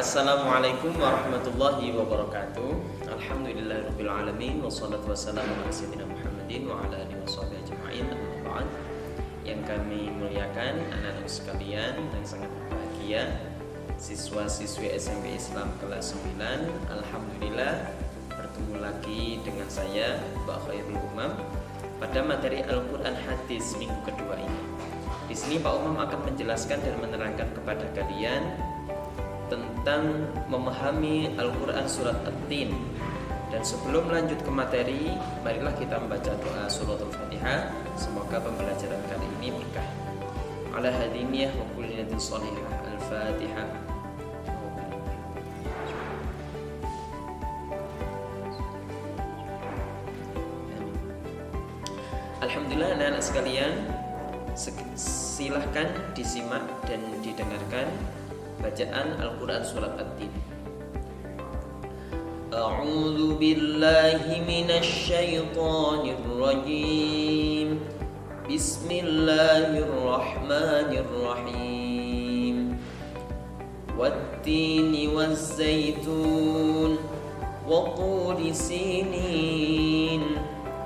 Assalamualaikum warahmatullahi wabarakatuh. Alhamdulillahirabbil alamin wassalatu wassalamu ala sayyidina Muhammadin wa ala alihi washabihi ajma'in. Amma ba'd. Yang kami muliakan anak-anak sekalian yang sangat berbahagia, siswa-siswi SMP Islam kelas 9. Alhamdulillah bertemu lagi dengan saya Mbak Khairul Umam pada materi Al-Qur'an Hadis minggu kedua ini. Di sini Pak Umam akan menjelaskan dan menerangkan kepada kalian tentang memahami Al-Quran surat At-Tin. Dan sebelum lanjut ke materi, marilah kita membaca doa suratul Fatihah. Semoga pembelajaran kali ini berkah. Ala hadiniyah wa kulli niyatin shalihah. Al-Fatihah. Alhamdulillah anak-anak sekalian, silahkan disimak dan didengarkan bacaan Al-Quran surat At-Tin. A'udzu billahi minasy syaithanir rajim. Bismillahirrahmanirrahim. Wat-tini waz-zaitun wa turi sinin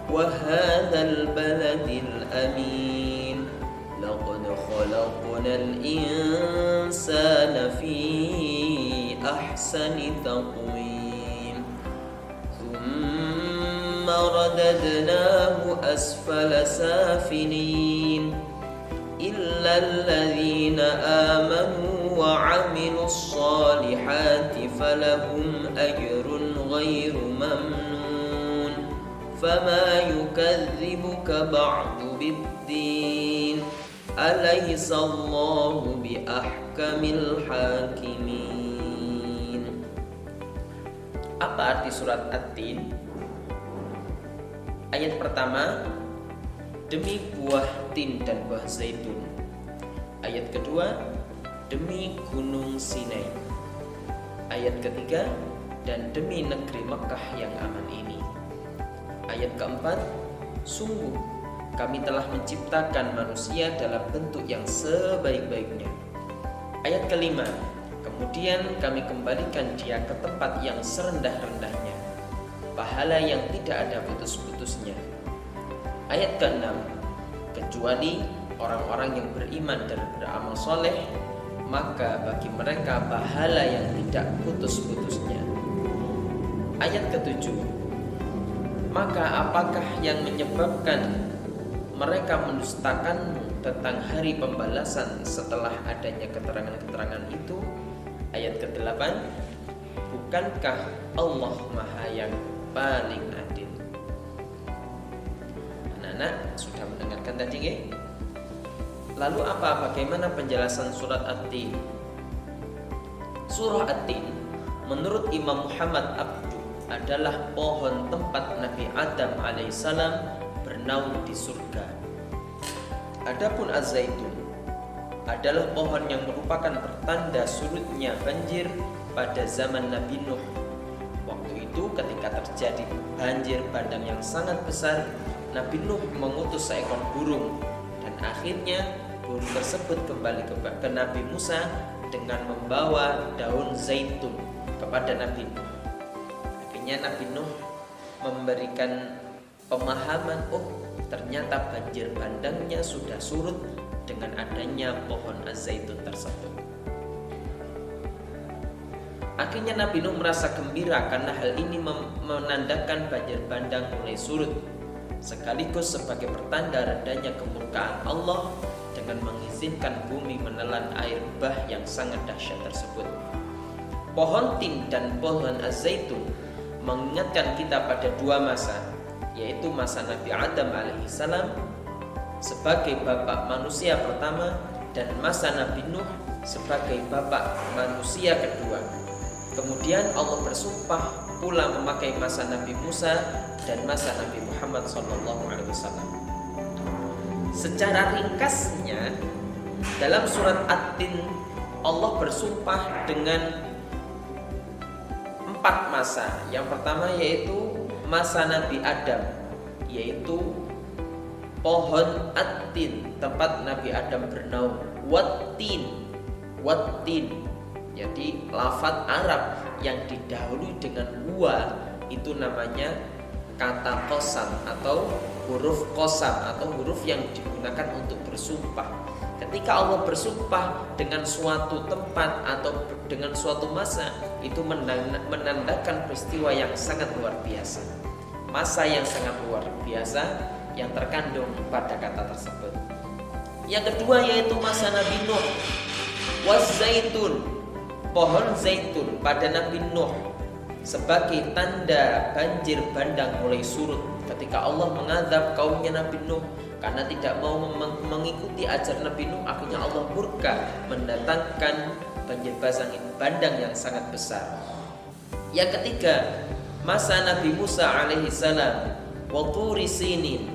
wa hadzal baladil amin. Laqad khalaqnal insana fi ahsani taqwim. Thumma radadnahu asfala safilin. Illa alladhina amanu wa 'amilus solihati falahum ajrun ghairu mamnun. Fama yukadzibuka ba'du bid-din. Alaihissallahu bi ahkamil hakimin. Apa arti surat At-Tin? Ayat pertama, demi buah tin dan buah zaitun. Ayat kedua, demi gunung Sinai. Ayat ketiga, dan demi negeri Mekah yang aman ini. Ayat keempat, sungguh kami telah menciptakan manusia dalam bentuk yang sebaik-baiknya. Ayat kelima, kemudian kami kembalikan dia ke tempat yang serendah-rendahnya, pahala yang tidak ada putus-putusnya. Ayat keenam, kecuali orang-orang yang beriman dan beramal soleh, maka bagi mereka pahala yang tidak putus-putusnya. Ayat ketujuh, maka apakah yang menyebabkan mereka mendustakanmu tentang hari pembalasan setelah adanya keterangan-keterangan itu? Ayat ke-8, bukankah Allah Maha yang paling adil? Anak-anak sudah mendengarkan tadi ya? Lalu bagaimana penjelasan surat At-Tin? Surah At-Tin menurut Imam Muhammad Abduh adalah pohon tempat Nabi Adam alaihissalam bernaung di surga. Adapun az-zaitun adalah pohon yang merupakan pertanda surutnya banjir pada zaman Nabi Nuh. Waktu itu ketika terjadi banjir bandang yang sangat besar, Nabi Nuh mengutus seekor burung dan akhirnya burung tersebut kembali ke Nabi Musa dengan membawa daun zaitun kepada Nabi Nuh. Akhirnya Nabi Nuh memberikan pemahaman, ternyata banjir bandangnya sudah surut dengan adanya pohon az-zaitun tersebut. Akhirnya Nabi Nuh merasa gembira karena hal ini menandakan banjir bandang mulai surut, sekaligus sebagai pertanda redanya kemurkaan Allah dengan mengizinkan bumi menelan air bah yang sangat dahsyat tersebut. Pohon tin dan pohon az-zaitun mengingatkan kita pada dua masa, yaitu masa Nabi Adam alaihissalam sebagai bapak manusia pertama dan masa Nabi Nuh sebagai bapak manusia kedua. Kemudian Allah bersumpah pula memakai masa Nabi Musa dan masa Nabi Muhammad SAW. Secara ringkasnya dalam surat At-Tin Allah bersumpah dengan 4 masa. Yang pertama yaitu masa Nabi Adam, yaitu pohon At-Tin tempat Nabi Adam bernaung. Wat-tin Jadi lafadz Arab yang didahului dengan wa itu namanya kata qasam atau huruf qasam atau huruf yang digunakan untuk bersumpah. Ketika Allah bersumpah dengan suatu tempat atau dengan suatu masa, itu menandakan peristiwa yang sangat luar biasa, masa yang sangat luar biasa yang terkandung pada kata tersebut. Yang kedua yaitu masa Nabi Nuh. Wazaitun, pohon zaitun pada Nabi Nuh sebagai tanda banjir bandang mulai surut ketika Allah mengadab kaumnya Nabi Nuh karena tidak mau mengikuti ajaran Nabi Nuh. Akhirnya Allah murka mendatangkan banjir bandang yang sangat besar. Yang ketiga masa Nabi Musa alaihissalam. Wa Turi Sinin,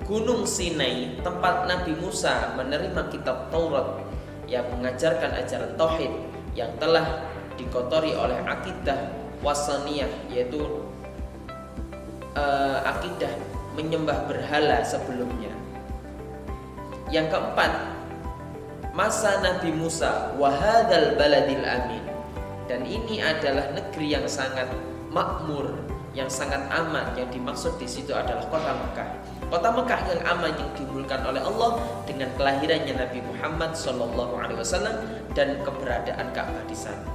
Gunung Sinai, tempat Nabi Musa menerima kitab Taurat yang mengajarkan ajaran tauhid yang telah dikotori oleh akidah wasaniyah, yaitu akidah menyembah berhala sebelumnya. Yang keempat masa Nabi Musa, wahadal baladil amin, dan ini adalah negeri yang sangat makmur, yang sangat aman. Yang dimaksud di situ adalah kota Mekah. Kota Mekah yang aman yang dimulakan oleh Allah dengan kelahirannya Nabi Muhammad SAW dan keberadaan Ka'bah di sana.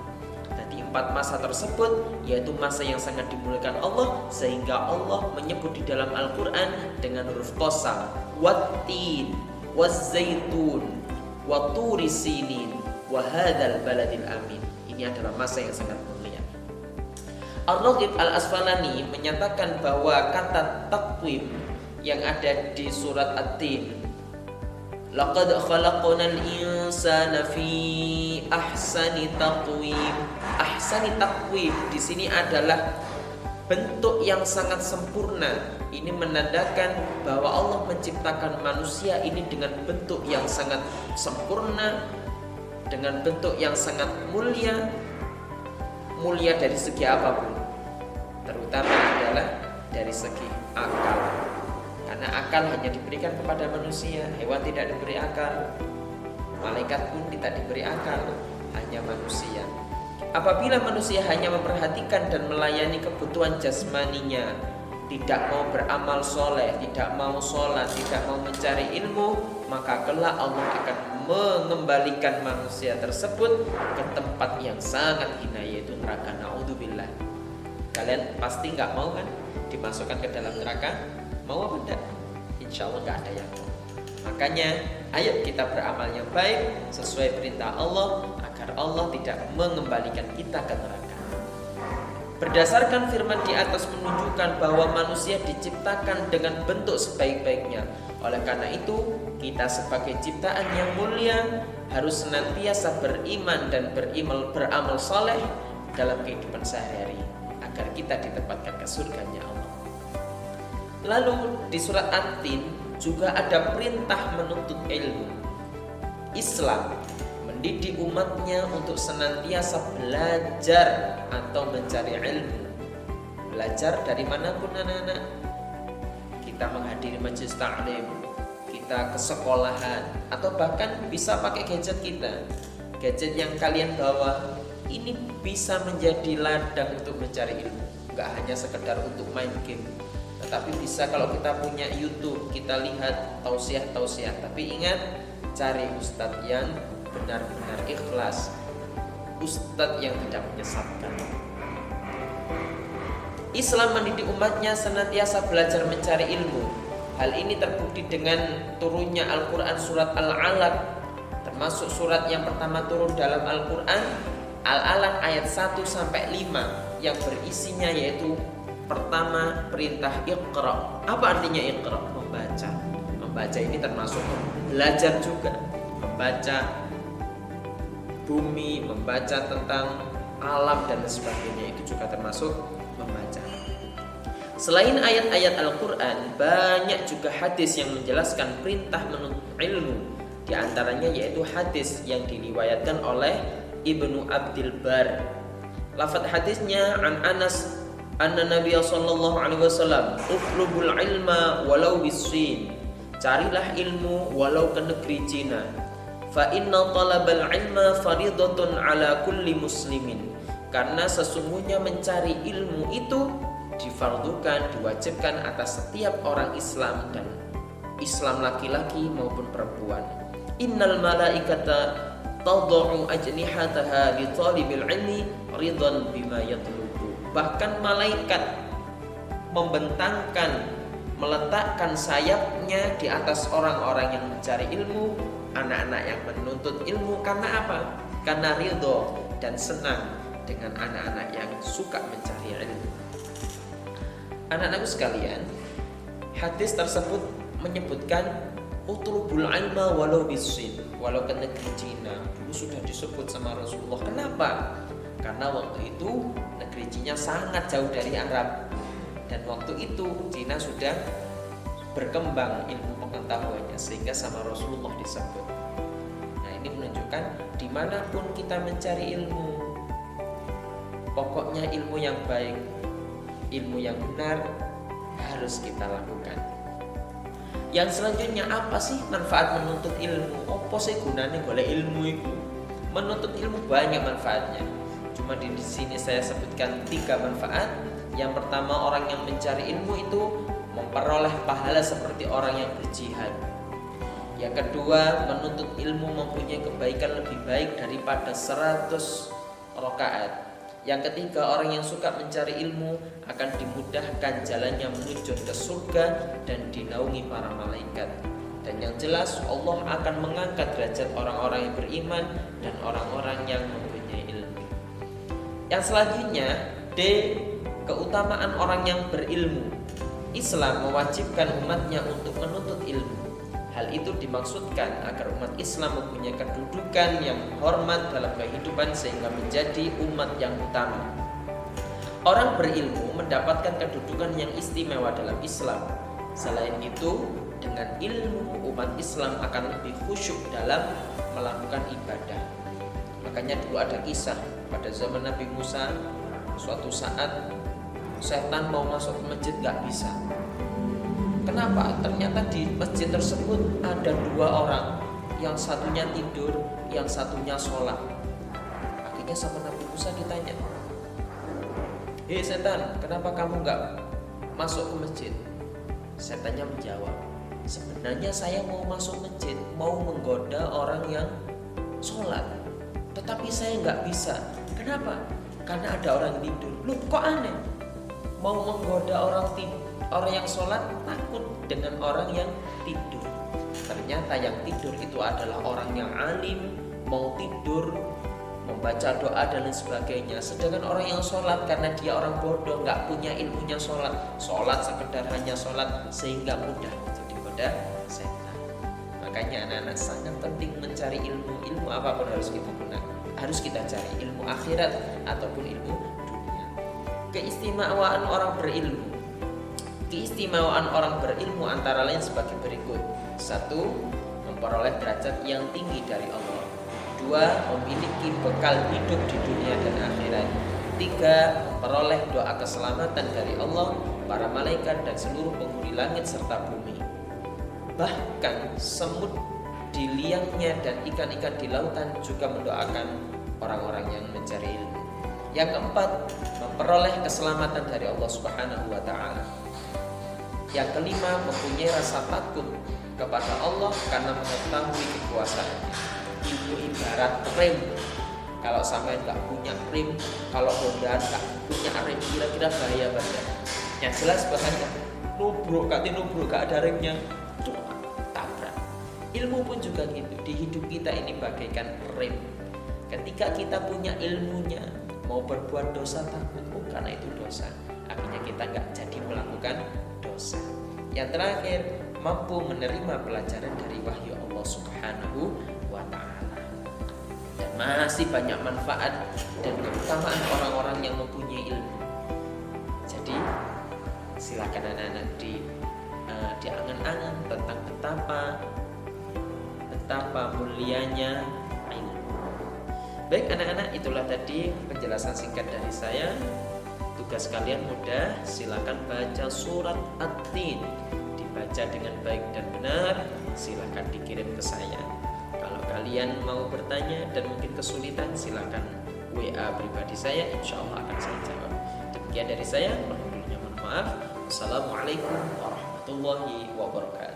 Jadi 4 masa tersebut yaitu masa yang sangat dimulakan Allah, sehingga Allah menyebut di dalam Al-Quran dengan huruf qasam, wattin, wazzaitun, waturi sinin, wahadal baladil amin. Ini adalah masa yang sangat mulia. Ar-Raghib Al-Asfalani menyatakan bahwa kata taqwim yang ada di surat At-Tin, laqad khalaqnal insana fi ahsani taqwim. Ahsani taqwim di sini adalah bentuk yang sangat sempurna. Ini menandakan bahwa Allah menciptakan manusia ini dengan bentuk yang sangat sempurna, dengan bentuk yang sangat mulia. Mulia dari segi apapun, terutama adalah dari segi akal. Karena akal hanya diberikan kepada manusia, hewan tidak diberi akal, malaikat pun tidak diberi akal, hanya manusia. Apabila manusia hanya memperhatikan dan melayani kebutuhan jasmaninya, tidak mau beramal soleh, tidak mau sholat, tidak mau mencari ilmu, maka kelak Allah akan mengembalikan manusia tersebut ke tempat yang sangat hina, yaitu neraka. Naudzubillah. Kalian pasti nggak mau kan dimasukkan ke dalam neraka? Mau apa enggak? Insya Allah nggak ada yang mau. Makanya ayo kita beramal yang baik sesuai perintah Allah agar Allah tidak mengembalikan kita ke neraka. Berdasarkan firman di atas menunjukkan bahwa manusia diciptakan dengan bentuk sebaik-baiknya. Oleh karena itu, kita sebagai ciptaan yang mulia harus senantiasa beriman dan beramal saleh dalam kehidupan sehari-hari agar kita ditempatkan ke surganya Allah. Lalu di surat At-Tin juga ada perintah menuntut ilmu. Islam mendidik umatnya untuk senantiasa belajar atau mencari ilmu. Belajar dari manapun anak-anak. Kita menghadiri majelis ta'lim, kita ke sekolahan, atau bahkan bisa pakai gadget kita. Gadget yang kalian bawa ini bisa menjadi ladang untuk mencari ilmu. Gak hanya sekedar untuk main game, tetapi bisa kalau kita punya YouTube, kita lihat tausiah-tausiah. Tapi ingat, cari ustadz yang benar-benar ikhlas, ustadz yang tidak menyesatkan. Islam mendidik umatnya senantiasa belajar mencari ilmu. Hal ini terbukti dengan turunnya Al-Quran surat Al-Alaq, termasuk surat yang pertama turun dalam Al-Quran, Al-Alaq ayat 1-5, yang berisinya yaitu pertama perintah Iqra. Apa artinya Iqra? Membaca. Membaca ini termasuk belajar juga. Membaca bumi, membaca tentang alam dan sebagainya, itu juga termasuk membaca. Selain ayat-ayat Al-Quran, banyak juga hadis yang menjelaskan perintah menuntut ilmu. Di antaranya yaitu hadis yang diriwayatkan oleh Ibnu Abdil Bar. Lafaz hadisnya an Anas anna Nabi sallallahu alaihi wasallam utlubul ilma walau bisin. Carilah ilmu walau ke negeri Cina. Fa inna talabal ilma faridatun ala kulli muslimin. Karena sesungguhnya mencari ilmu itu difardukan, diwajibkan atas setiap orang Islam, dan Islam laki-laki maupun perempuan. Innal malaikata tad'u ajnihataha li talibil ilmi ridan bima yatlubu. Bahkan malaikat membentangkan, meletakkan sayapnya di atas orang-orang yang mencari ilmu, anak-anak yang menuntut ilmu. Karena apa? Karena ridho dan senang dengan anak-anak yang suka mencari ilmu. Anak-anakku sekalian, hadis tersebut menyebutkan utlubul ilma walau bisin, walau ke negeri Cina. Dulu sudah disebut sama Rasulullah. Kenapa? Karena waktu itu negeri Cina sangat jauh dari Arab, dan waktu itu Cina sudah berkembang ilmu pengetahuannya, sehingga sama Rasulullah disebut. Nah, ini menunjukkan dimanapun kita mencari ilmu, pokoknya ilmu yang baik, ilmu yang benar harus kita lakukan. Yang selanjutnya, apa sih manfaat menuntut ilmu? Apa sih gunanya golek ilmu itu? Menuntut ilmu banyak manfaatnya. Cuma di sini saya sebutkan 3 manfaat. Yang pertama, orang yang mencari ilmu itu memperoleh pahala seperti orang yang berjihad. Yang kedua, menuntut ilmu mempunyai kebaikan lebih baik daripada 100 rakaat. Yang ketiga, orang yang suka mencari ilmu akan dimudahkan jalannya menuju ke surga dan dinaungi para malaikat. Dan yang jelas, Allah akan mengangkat derajat orang-orang yang beriman dan orang-orang yang mempunyai ilmu. Yang selanjutnya, D. Keutamaan orang yang berilmu. Islam mewajibkan umatnya untuk menuntut ilmu. Hal itu dimaksudkan agar umat Islam mempunyai kedudukan yang hormat dalam kehidupan sehingga menjadi umat yang utama. Orang berilmu mendapatkan kedudukan yang istimewa dalam Islam. Selain itu, dengan ilmu umat Islam akan lebih khusyuk dalam melakukan ibadah. Makanya dulu ada kisah pada zaman Nabi Musa, suatu saat setan mau masuk ke masjid gak bisa. Kenapa? Ternyata di masjid tersebut ada 2 orang, yang satunya tidur, yang satunya sholat. Akhirnya sama Nabi Musa ditanya, "Hei setan, kenapa kamu gak masuk ke masjid?" Setannya menjawab, "Sebenarnya saya mau masuk masjid, mau menggoda orang yang sholat, tetapi saya gak bisa." Kenapa? Karena ada orang yang tidur. Loh, kok aneh? Mau menggoda orang yang sholat, takut dengan orang yang tidur. Ternyata yang tidur itu adalah orang yang alim, mau tidur, membaca doa dan lain sebagainya. Sedangkan orang yang sholat, karena dia orang bodoh, gak punya ilmunya sholat sekedar hanya sholat, sehingga mudah jadi goda setan. Makanya anak-anak sangat penting mencari ilmu. Ilmu apapun harus kita gunakan, harus kita cari ilmu akhirat ataupun ilmu dunia. Keistimewaan orang berilmu. Keistimewaan orang berilmu antara lain sebagai berikut. 1. Memperoleh derajat yang tinggi dari Allah. 2. Memiliki bekal hidup di dunia dan akhirat. 3. Memperoleh doa keselamatan dari Allah, para malaikat dan seluruh penghuni langit serta bumi. Bahkan semut di liangnya dan ikan-ikan di lautan juga mendoakan orang-orang yang mencari ilmu. Yang keempat, memperoleh keselamatan dari Allah Subhanahu wa Ta'ala. Yang kelima, mempunyai rasa takut kepada Allah karena mengetahui kekuasaannya. Ilmu ibarat rem. Kalau sampai nggak punya rem, kalau Honda nggak punya rem, kira-kira bahaya banget. Yang jelas bahaya, nubruk gak ada remnya, itu tabrak. Ilmu pun juga gitu. Di hidup kita ini bagaikan rem. Ketika kita punya ilmunya, mau berbuat dosa takut, karena itu dosa, akhirnya kita nggak jadi melakukan dosa. Yang terakhir, mampu menerima pelajaran dari wahyu Allah Subhanahu wa Ta'ala. Dan masih banyak manfaat dan keutamaan orang-orang yang mempunyai ilmu. Jadi silakan anak-anak diangan-angan tentang betapa mulianya ilmu. Baik anak-anak, itulah tadi penjelasan singkat dari saya. Tugas kalian mudah, silakan baca surat At-Tin, dibaca dengan baik dan benar, silakan dikirim ke saya. Kalau kalian mau bertanya dan mungkin kesulitan, silakan WA pribadi saya, insya Allah akan saya jawab. Demikian dari saya, mohon maaf. Assalamualaikum warahmatullahi wabarakatuh.